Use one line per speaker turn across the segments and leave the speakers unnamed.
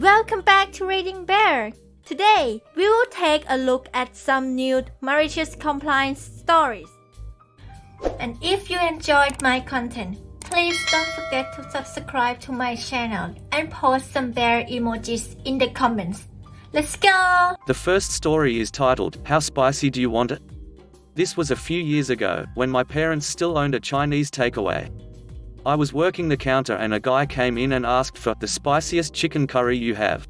Welcome back to Reading Bear. Today, we will take a look at some new malicious compliance stories. And if you enjoyed my content, please don't forget to subscribe to my channel and post some bear emojis in the comments. Let's go!
The first story is titled, How Spicy Do You Want It? This was a few years ago, when my parents still owned a Chinese takeaway. I was working the counter and a guy came in and asked for the spiciest chicken curry you have.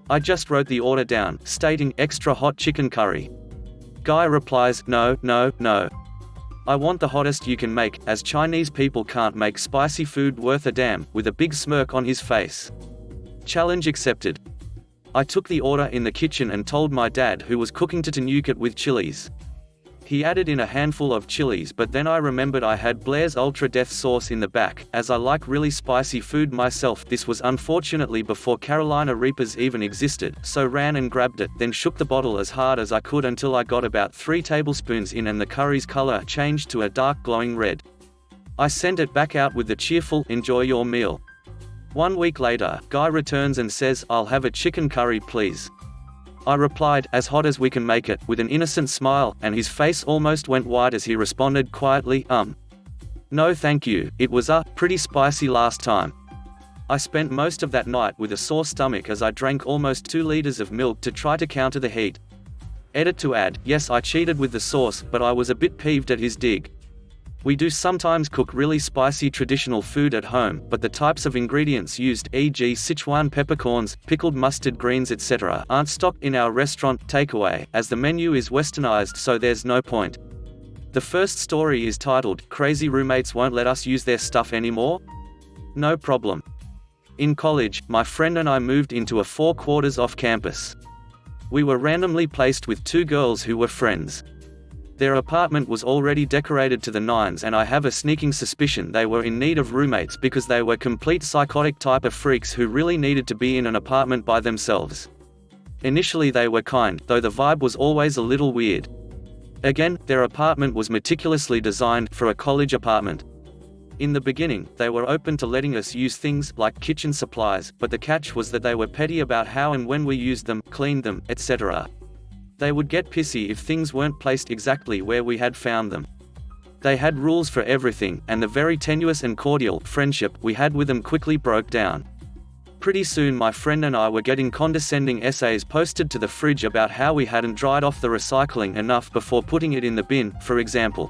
I just wrote the order down, stating extra hot chicken curry. Guy replies, no. I want the hottest you can make, as Chinese people can't make spicy food worth a damn, with a big smirk on his face. Challenge accepted. I took the order in the kitchen and told my dad, who was cooking, to nuke it with chilies. He added in a handful of chilies, but then I remembered I had Blair's Ultra Death sauce in the back, as I like really spicy food myself. This was unfortunately before Carolina Reapers even existed, so ran and grabbed it, then shook the bottle as hard as I could until I got about 3 tablespoons in and the curry's color changed to a dark glowing red. I sent it back out with the cheerful, enjoy your meal. 1 week later, Guy returns and says, I'll have a chicken curry please. I replied, as hot as we can make it, with an innocent smile, and his face almost went white as he responded quietly, No thank you, it was pretty spicy last time. I spent most of that night with a sore stomach as I drank almost 2 liters of milk to try to counter the heat. Edit to add, yes, I cheated with the sauce, but I was a bit peeved at his dig. We do sometimes cook really spicy traditional food at home, but the types of ingredients used, e.g. Sichuan peppercorns, pickled mustard greens etc., aren't stocked in our restaurant takeaway, as the menu is westernized, so there's no point. The first story is titled, Crazy Roommates Won't Let Us Use Their Stuff Anymore? No problem. In college, my friend and I moved into a 4 quarters off campus. We were randomly placed with 2 girls who were friends. Their apartment was already decorated to the nines, and I have a sneaking suspicion they were in need of roommates because they were complete psychotic type of freaks who really needed to be in an apartment by themselves. Initially they were kind, though the vibe was always a little weird. Again, their apartment was meticulously designed for a college apartment. In the beginning, they were open to letting us use things like kitchen supplies, but the catch was that they were petty about how and when we used them, cleaned them, etc. They would get pissy if things weren't placed exactly where we had found them. They had rules for everything, and the very tenuous and cordial friendship we had with them quickly broke down. Pretty soon my friend and I were getting condescending essays posted to the fridge about how we hadn't dried off the recycling enough before putting it in the bin, for example.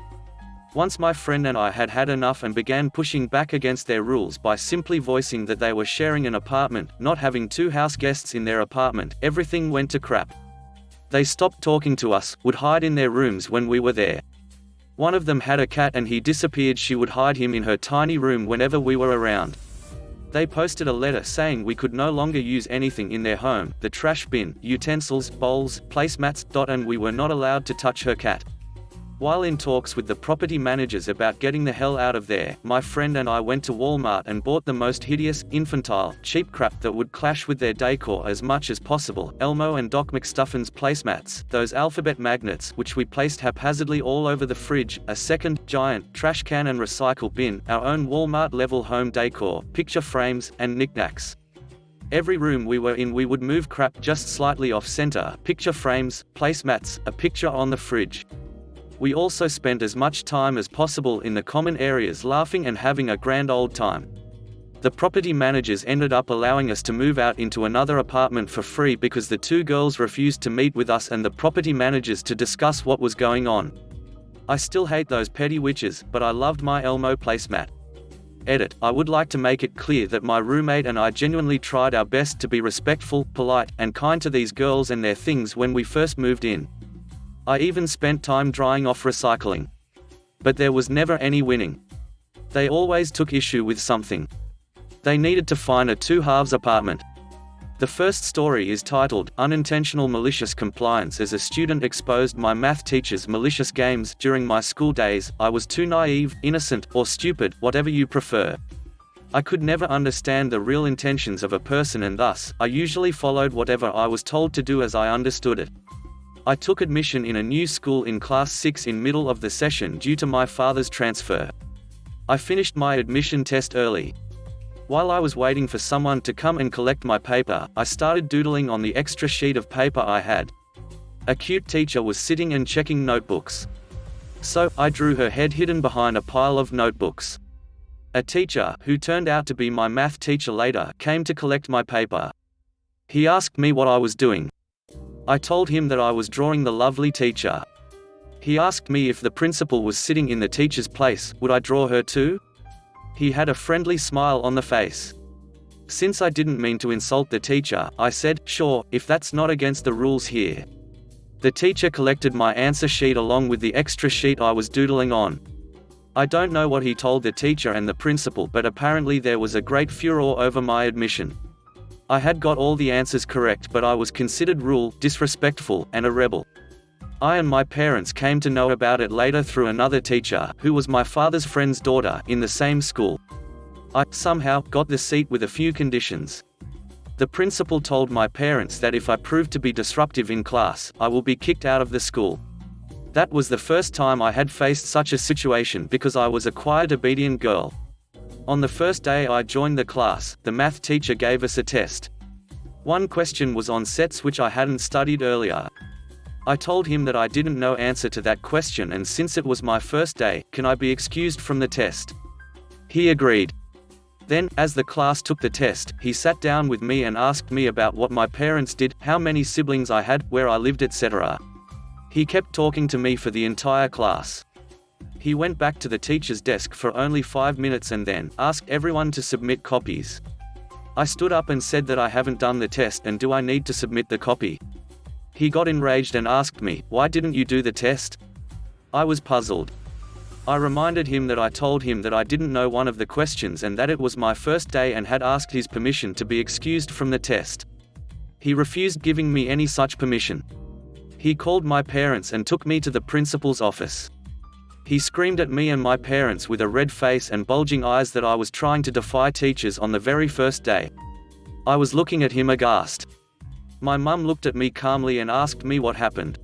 Once my friend and I had had enough and began pushing back against their rules by simply voicing that they were sharing an apartment, not having 2 house guests in their apartment, everything went to crap. They stopped talking to us, would hide in their rooms when we were there. One of them had a cat and he disappeared. She would hide him in her tiny room whenever we were around. They posted a letter saying we could no longer use anything in their home, the trash bin, utensils, bowls, placemats, and we were not allowed to touch her cat. While in talks with the property managers about getting the hell out of there, my friend and I went to Walmart and bought the most hideous, infantile, cheap crap that would clash with their decor as much as possible. Elmo and Doc McStuffins placemats, those alphabet magnets which we placed haphazardly all over the fridge, a second, giant, trash can and recycle bin, our own Walmart-level home decor, picture frames, and knickknacks. Every room we were in we would move crap just slightly off-center, picture frames, placemats, a picture on the fridge. We also spent as much time as possible in the common areas laughing and having a grand old time. The property managers ended up allowing us to move out into another apartment for free because the 2 girls refused to meet with us and the property managers to discuss what was going on. I still hate those petty witches, but I loved my Elmo placemat. Edit, I would like to make it clear that my roommate and I genuinely tried our best to be respectful, polite, and kind to these girls and their things when we first moved in. I even spent time drying off recycling. But there was never any winning. They always took issue with something. They needed to find a 2-halves apartment. The first story is titled, Unintentional Malicious Compliance. As a student exposed my math teacher's malicious games during my school days, I was too naive, innocent, or stupid, whatever you prefer. I could never understand the real intentions of a person, and thus, I usually followed whatever I was told to do as I understood it. I took admission in a new school in class 6 in middle of the session due to my father's transfer. I finished my admission test early. While I was waiting for someone to come and collect my paper, I started doodling on the extra sheet of paper I had. A cute teacher was sitting and checking notebooks. So, I drew her head hidden behind a pile of notebooks. A teacher, who turned out to be my math teacher later, came to collect my paper. He asked me what I was doing. I told him that I was drawing the lovely teacher. He asked me if the principal was sitting in the teacher's place, would I draw her too? He had a friendly smile on the face. Since I didn't mean to insult the teacher, I said, sure, if that's not against the rules here. The teacher collected my answer sheet along with the extra sheet I was doodling on. I don't know what he told the teacher and the principal, but apparently there was a great furor over my admission. I had got all the answers correct, but I was considered rude, disrespectful, and a rebel. I and my parents came to know about it later through another teacher, who was my father's friend's daughter, in the same school. I, somehow, got the seat with a few conditions. The principal told my parents that if I proved to be disruptive in class, I will be kicked out of the school. That was the first time I had faced such a situation because I was a quiet, obedient girl. On the first day I joined the class, the math teacher gave us a test. One question was on sets which I hadn't studied earlier. I told him that I didn't know answer to that question, and since it was my first day, can I be excused from the test? He agreed. Then, as the class took the test, he sat down with me and asked me about what my parents did, how many siblings I had, where I lived, etc. He kept talking to me for the entire class. He went back to the teacher's desk for only 5 minutes and then asked everyone to submit copies. I stood up and said that I haven't done the test and do I need to submit the copy. He got enraged and asked me, why didn't you do the test? I was puzzled. I reminded him that I told him that I didn't know one of the questions and that it was my first day and had asked his permission to be excused from the test. He refused giving me any such permission. He called my parents and took me to the principal's office. He screamed at me and my parents with a red face and bulging eyes that I was trying to defy teachers on the very first day. I was looking at him aghast. My mum looked at me calmly and asked me what happened.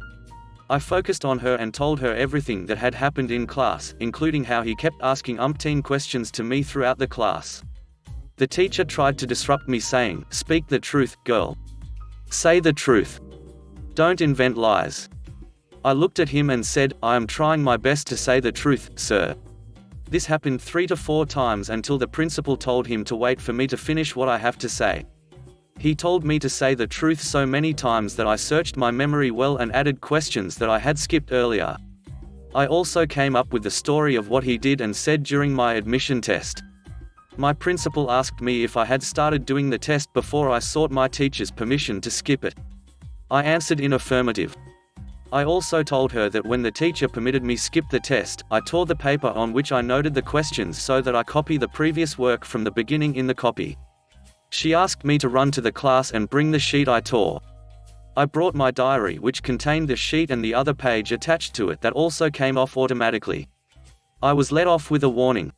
I focused on her and told her everything that had happened in class, including how he kept asking umpteen questions to me throughout the class. The teacher tried to disrupt me saying, "Speak the truth, girl. Say the truth. Don't invent lies." I looked at him and said, "I am trying my best to say the truth, sir." This happened 3 to 4 times until the principal told him to wait for me to finish what I have to say. He told me to say the truth so many times that I searched my memory well and added questions that I had skipped earlier. I also came up with the story of what he did and said during my admission test. My principal asked me if I had started doing the test before I sought my teacher's permission to skip it. I answered in affirmative. I also told her that when the teacher permitted me skip the test, I tore the paper on which I noted the questions so that I copy the previous work from the beginning in the copy. She asked me to run to the class and bring the sheet I tore. I brought my diary, which contained the sheet and the other page attached to it that also came off automatically. I was let off with a warning.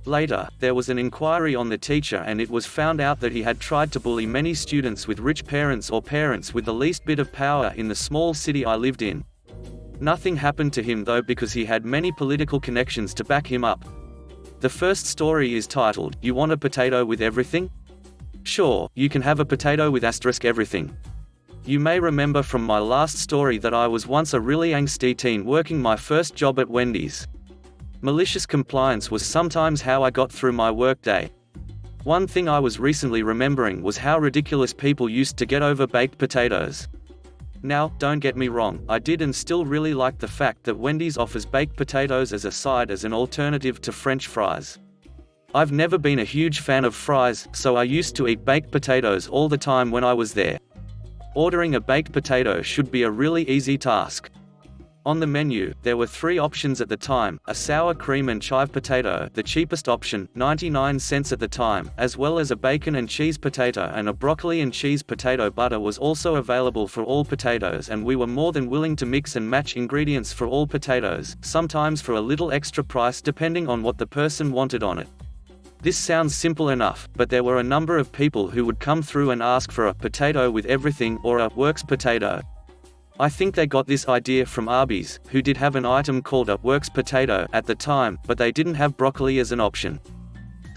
Later, there was an inquiry on the teacher and it was found out that he had tried to bully many students with rich parents or parents with the least bit of power in the small city I lived in. Nothing happened to him though because he had many political connections to back him up. The first story is titled, "You Want a Potato with Everything?" Sure, you can have a potato with *everything. You may remember from my last story that I was once a really angsty teen working my first job at Wendy's. Malicious compliance was sometimes how I got through my workday. One thing I was recently remembering was how ridiculous people used to get over baked potatoes. Now, don't get me wrong, I did and still really like the fact that Wendy's offers baked potatoes as a side as an alternative to French fries. I've never been a huge fan of fries, so I used to eat baked potatoes all the time when I was there. Ordering a baked potato should be a really easy task. On the menu, there were 3 options at the time: a sour cream and chive potato, the cheapest option, 99 cents at the time, as well as a bacon and cheese potato, and a broccoli and cheese potato. Butter was also available for all potatoes, and we were more than willing to mix and match ingredients for all potatoes, sometimes for a little extra price depending on what the person wanted on it. This sounds simple enough, but there were a number of people who would come through and ask for a potato with everything or a works potato. I think they got this idea from Arby's, who did have an item called a works potato at the time, but they didn't have broccoli as an option.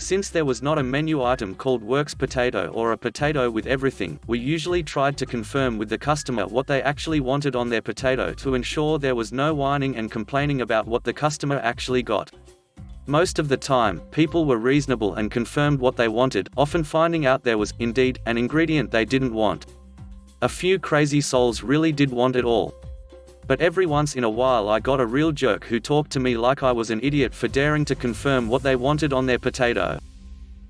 Since there was not a menu item called Works Potato or a potato with everything, we usually tried to confirm with the customer what they actually wanted on their potato to ensure there was no whining and complaining about what the customer actually got. Most of the time, people were reasonable and confirmed what they wanted, often finding out there was, indeed, an ingredient they didn't want. A few crazy souls really did want it all. But every once in a while I got a real jerk who talked to me like I was an idiot for daring to confirm what they wanted on their potato.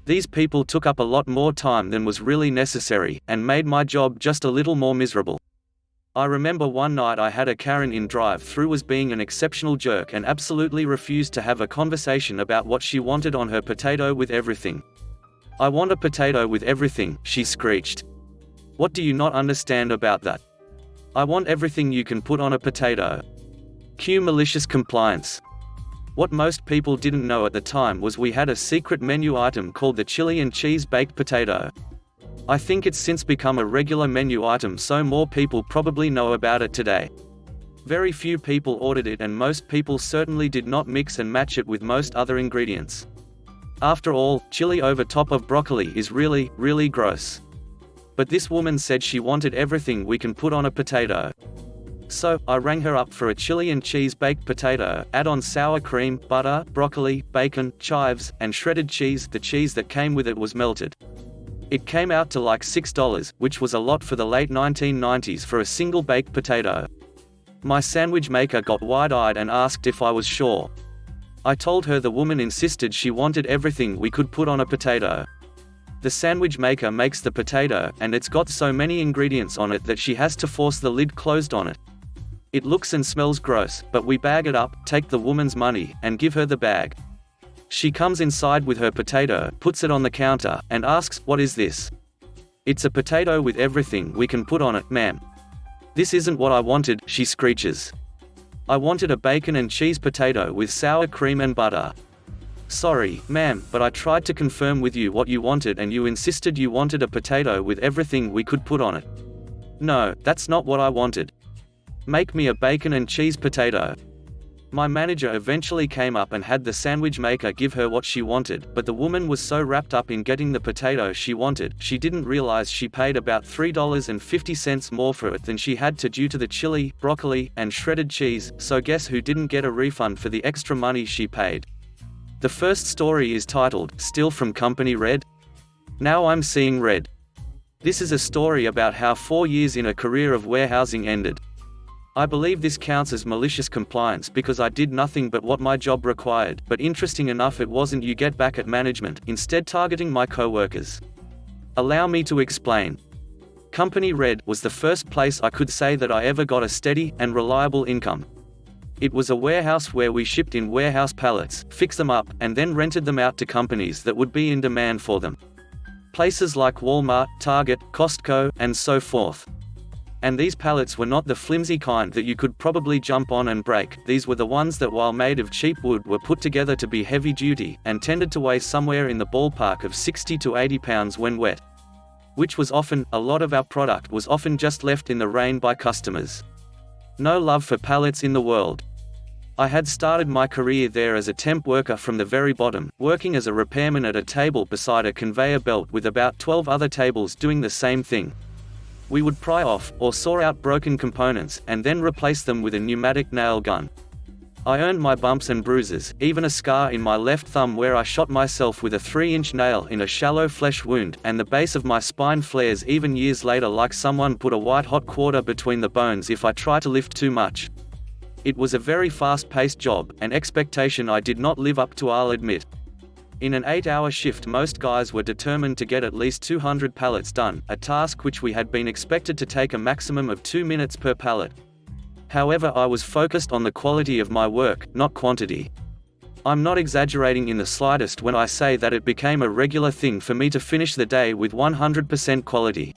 These people took up a lot more time than was really necessary, and made my job just a little more miserable. I remember one night I had a Karen in drive-through was being an exceptional jerk and absolutely refused to have a conversation about what she wanted on her potato with everything. "I want a potato with everything," she screeched. "What do you not understand about that? I want everything you can put on a potato." Cue malicious compliance. What most people didn't know at the time was we had a secret menu item called the chili and cheese baked potato. I think it's since become a regular menu item, so more people probably know about it today. Very few people ordered it, and most people certainly did not mix and match it with most other ingredients. After all, chili over top of broccoli is really, really gross. But this woman said she wanted everything we can put on a potato. So, I rang her up for a chili and cheese baked potato, add on sour cream, butter, broccoli, bacon, chives, and shredded cheese. The cheese that came with it was melted. It came out to like $6, which was a lot for the late 1990s for a single baked potato. My sandwich maker got wide-eyed and asked if I was sure. I told her the woman insisted she wanted everything we could put on a potato. The sandwich maker makes the potato, and it's got so many ingredients on it that she has to force the lid closed on it. It looks and smells gross, but we bag it up, take the woman's money, and give her the bag. She comes inside with her potato, puts it on the counter, and asks, "What is this?" "It's a potato with everything we can put on it, ma'am." "This isn't what I wanted," she screeches. "I wanted a bacon and cheese potato with sour cream and butter." "Sorry, ma'am, but I tried to confirm with you what you wanted and you insisted you wanted a potato with everything we could put on it." "No, that's not what I wanted. Make me a bacon and cheese potato." My manager eventually came up and had the sandwich maker give her what she wanted, but the woman was so wrapped up in getting the potato she wanted, she didn't realize she paid about $3.50 more for it than she had to due to the chili, broccoli, and shredded cheese. So guess who didn't get a refund for the extra money she paid? The first story is titled, "Steal from Company Red?" Now I'm seeing red. This is a story about how 4 years in a career of warehousing ended. I believe this counts as malicious compliance because I did nothing but what my job required, but interesting enough it wasn't you get back at management, instead targeting my co-workers. Allow me to explain. Company Red was the first place I could say that I ever got a steady and reliable income. It was a warehouse where we shipped in warehouse pallets, fixed them up, and then rented them out to companies that would be in demand for them. Places like Walmart, Target, Costco, and so forth. And these pallets were not the flimsy kind that you could probably jump on and break. These were the ones that, while made of cheap wood, were put together to be heavy duty, and tended to weigh somewhere in the ballpark of 60 to 80 pounds when wet. Which was often, a lot of our product was often just left in the rain by customers. No love for pallets in the world. I had started my career there as a temp worker from the very bottom, working as a repairman at a table beside a conveyor belt with about 12 other tables doing the same thing. We would pry off, or saw out broken components, and then replace them with a pneumatic nail gun. I earned my bumps and bruises, even a scar in my left thumb where I shot myself with a 3-inch nail in a shallow flesh wound, and the base of my spine flares even years later like someone put a white-hot quarter between the bones if I try to lift too much. It was a very fast-paced job, an expectation I did not live up to, I'll admit. In an 8-hour shift most guys were determined to get at least 200 pallets done, a task which we had been expected to take a maximum of 2 minutes per pallet. However, I was focused on the quality of my work, not quantity. I'm not exaggerating in the slightest when I say that it became a regular thing for me to finish the day with 100% quality.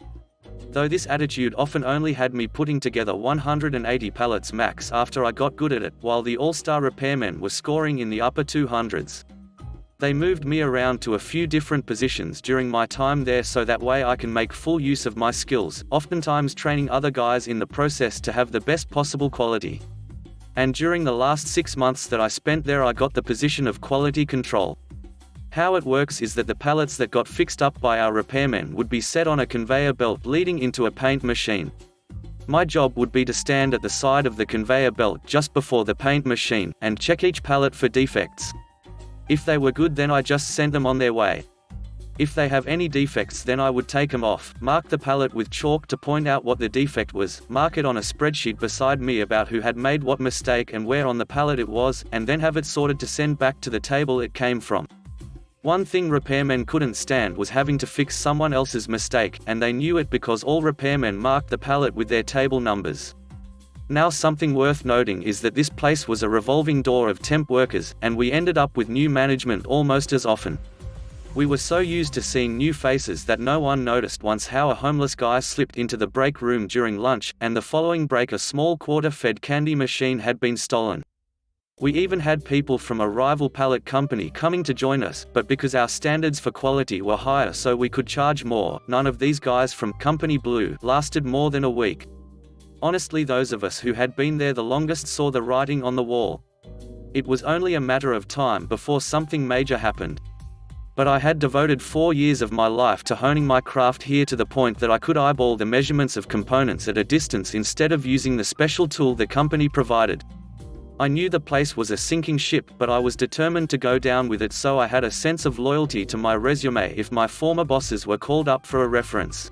Though this attitude often only had me putting together 180 pallets max after I got good at it, while the all-star repairmen were scoring in the upper 200s. They moved me around to a few different positions during my time there so that way I can make full use of my skills, oftentimes training other guys in the process to have the best possible quality. And during the last 6 months that I spent there I got the position of quality control. How it works is that the pallets that got fixed up by our repairmen would be set on a conveyor belt leading into a paint machine. My job would be to stand at the side of the conveyor belt just before the paint machine, and check each pallet for defects. If they were good, then I just sent them on their way. If they have any defects, then I would take them off, mark the pallet with chalk to point out what the defect was, mark it on a spreadsheet beside me about who had made what mistake and where on the pallet it was, and then have it sorted to send back to the table it came from. One thing repairmen couldn't stand was having to fix someone else's mistake, and they knew it because all repairmen marked the pallet with their table numbers. Now, something worth noting is that this place was a revolving door of temp workers, and we ended up with new management almost as often. We were so used to seeing new faces that no one noticed once how a homeless guy slipped into the break room during lunch, and the following break a small quarter-fed candy machine had been stolen. We even had people from a rival pallet company coming to join us, but because our standards for quality were higher so we could charge more, none of these guys from Company Blue lasted more than a week. Honestly, those of us who had been there the longest saw the writing on the wall. It was only a matter of time before something major happened. But I had devoted 4 years of my life to honing my craft here to the point that I could eyeball the measurements of components at a distance instead of using the special tool the company provided. I knew the place was a sinking ship, but I was determined to go down with it, so I had a sense of loyalty to my resume if my former bosses were called up for a reference.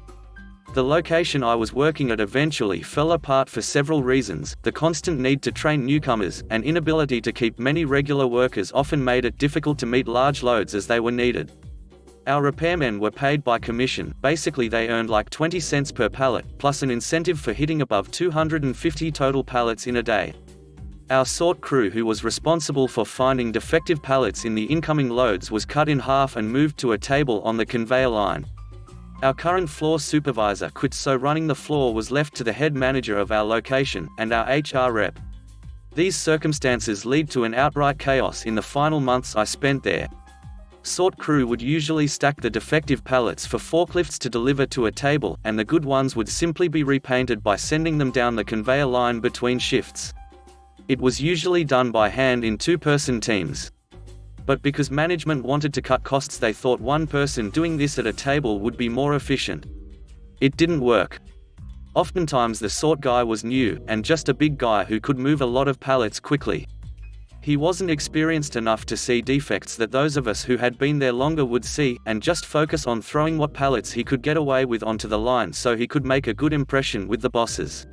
The location I was working at eventually fell apart for several reasons. The constant need to train newcomers, and inability to keep many regular workers often made it difficult to meet large loads as they were needed. Our repairmen were paid by commission. Basically, they earned like 20 cents per pallet, plus an incentive for hitting above 250 total pallets in a day. Our sort crew, who was responsible for finding defective pallets in the incoming loads, was cut in half and moved to a table on the conveyor line. Our current floor supervisor quit, so running the floor was left to the head manager of our location, and our HR rep. These circumstances lead to an outright chaos in the final months I spent there. Sort crew would usually stack the defective pallets for forklifts to deliver to a table, and the good ones would simply be repainted by sending them down the conveyor line between shifts. It was usually done by hand in two-person teams. But because management wanted to cut costs, they thought one person doing this at a table would be more efficient. It didn't work. Oftentimes the sort guy was new, and just a big guy who could move a lot of pallets quickly. He wasn't experienced enough to see defects that those of us who had been there longer would see, and just focus on throwing what pallets he could get away with onto the line so he could make a good impression with the bosses.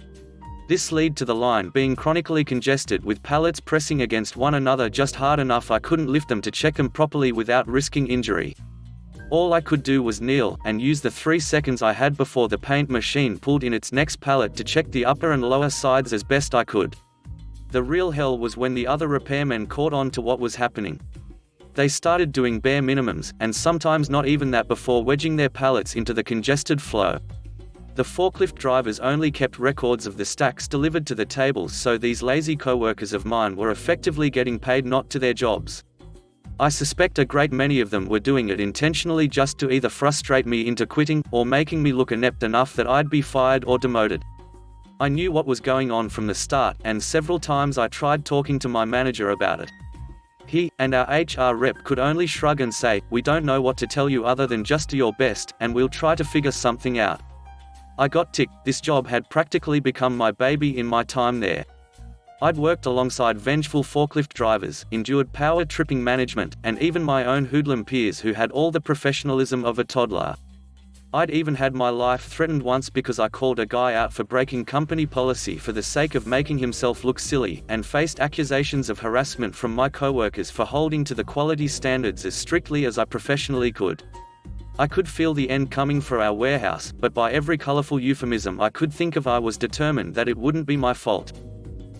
This led to the line being chronically congested, with pallets pressing against one another just hard enough I couldn't lift them to check them properly without risking injury. All I could do was kneel, and use the 3 seconds I had before the paint machine pulled in its next pallet to check the upper and lower sides as best I could. The real hell was when the other repairmen caught on to what was happening. They started doing bare minimums, and sometimes not even that, before wedging their pallets into the congested flow. The forklift drivers only kept records of the stacks delivered to the tables, so these lazy co-workers of mine were effectively getting paid not to their jobs. I suspect a great many of them were doing it intentionally, just to either frustrate me into quitting, or making me look inept enough that I'd be fired or demoted. I knew what was going on from the start, and several times I tried talking to my manager about it. He, and our HR rep, could only shrug and say, "We don't know what to tell you other than just do your best, and we'll try to figure something out." I got ticked. This job had practically become my baby in my time there. I'd worked alongside vengeful forklift drivers, endured power-tripping management, and even my own hoodlum peers who had all the professionalism of a toddler. I'd even had my life threatened once because I called a guy out for breaking company policy for the sake of making himself look silly, and faced accusations of harassment from my coworkers for holding to the quality standards as strictly as I professionally could. I could feel the end coming for our warehouse, but by every colorful euphemism I could think of, I was determined that it wouldn't be my fault.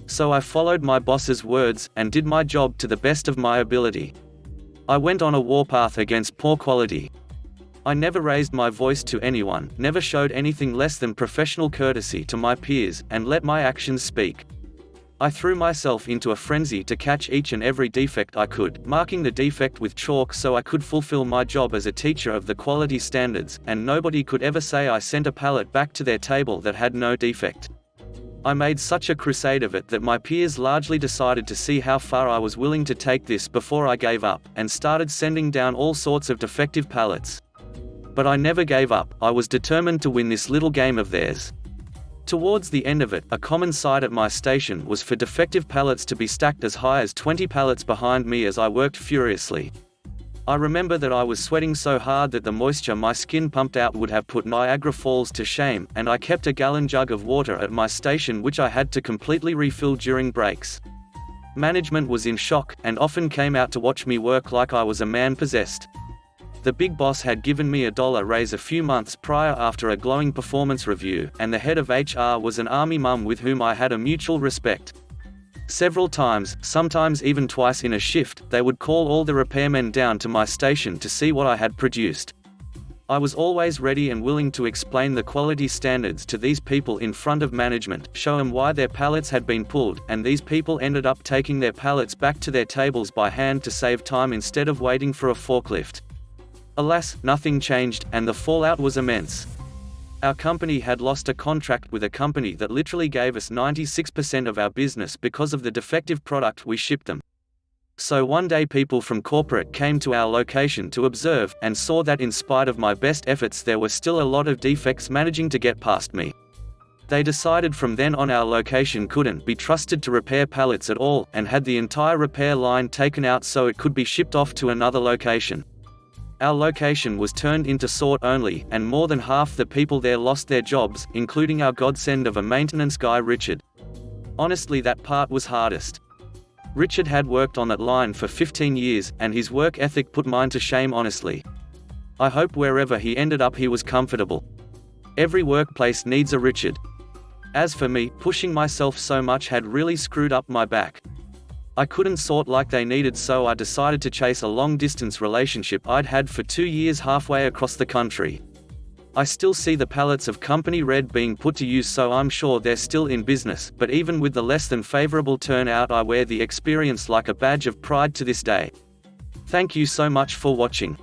So I followed my boss's words, and did my job to the best of my ability. I went on a warpath against poor quality. I never raised my voice to anyone, never showed anything less than professional courtesy to my peers, and let my actions speak. I threw myself into a frenzy to catch each and every defect I could, marking the defect with chalk so I could fulfill my job as a teacher of the quality standards, and nobody could ever say I sent a pallet back to their table that had no defect. I made such a crusade of it that my peers largely decided to see how far I was willing to take this before I gave up, and started sending down all sorts of defective pallets. But I never gave up. I was determined to win this little game of theirs. Towards the end of it, a common sight at my station was for defective pallets to be stacked as high as 20 pallets behind me as I worked furiously. I remember that I was sweating so hard that the moisture my skin pumped out would have put Niagara Falls to shame, and I kept a gallon jug of water at my station which I had to completely refill during breaks. Management was in shock, and often came out to watch me work like I was a man possessed. The big boss had given me a $1 raise a few months prior after a glowing performance review, and the head of HR was an army mum with whom I had a mutual respect. Several times, sometimes even twice in a shift, they would call all the repairmen down to my station to see what I had produced. I was always ready and willing to explain the quality standards to these people in front of management, show them why their pallets had been pulled, and these people ended up taking their pallets back to their tables by hand to save time instead of waiting for a forklift. Alas, nothing changed, and the fallout was immense. Our company had lost a contract with a company that literally gave us 96% of our business because of the defective product we shipped them. So one day people from corporate came to our location to observe, and saw that in spite of my best efforts there were still a lot of defects managing to get past me. They decided from then on our location couldn't be trusted to repair pallets at all, and had the entire repair line taken out so it could be shipped off to another location. Our location was turned into sort only, and more than half the people there lost their jobs, including our godsend of a maintenance guy, Richard. Honestly, that part was hardest. Richard had worked on that line for 15 years, and his work ethic put mine to shame, honestly. I hope wherever he ended up he was comfortable. Every workplace needs a Richard. As for me, pushing myself so much had really screwed up my back. I couldn't sort like they needed, so I decided to chase a long-distance relationship I'd had for 2 years halfway across the country. I still see the pallets of Company Red being put to use, so I'm sure they're still in business, but even with the less than favorable turnout I wear the experience like a badge of pride to this day. Thank you so much for watching.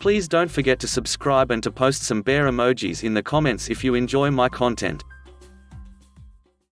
Please don't forget to subscribe and to post some bear emojis in the comments if you enjoy my content.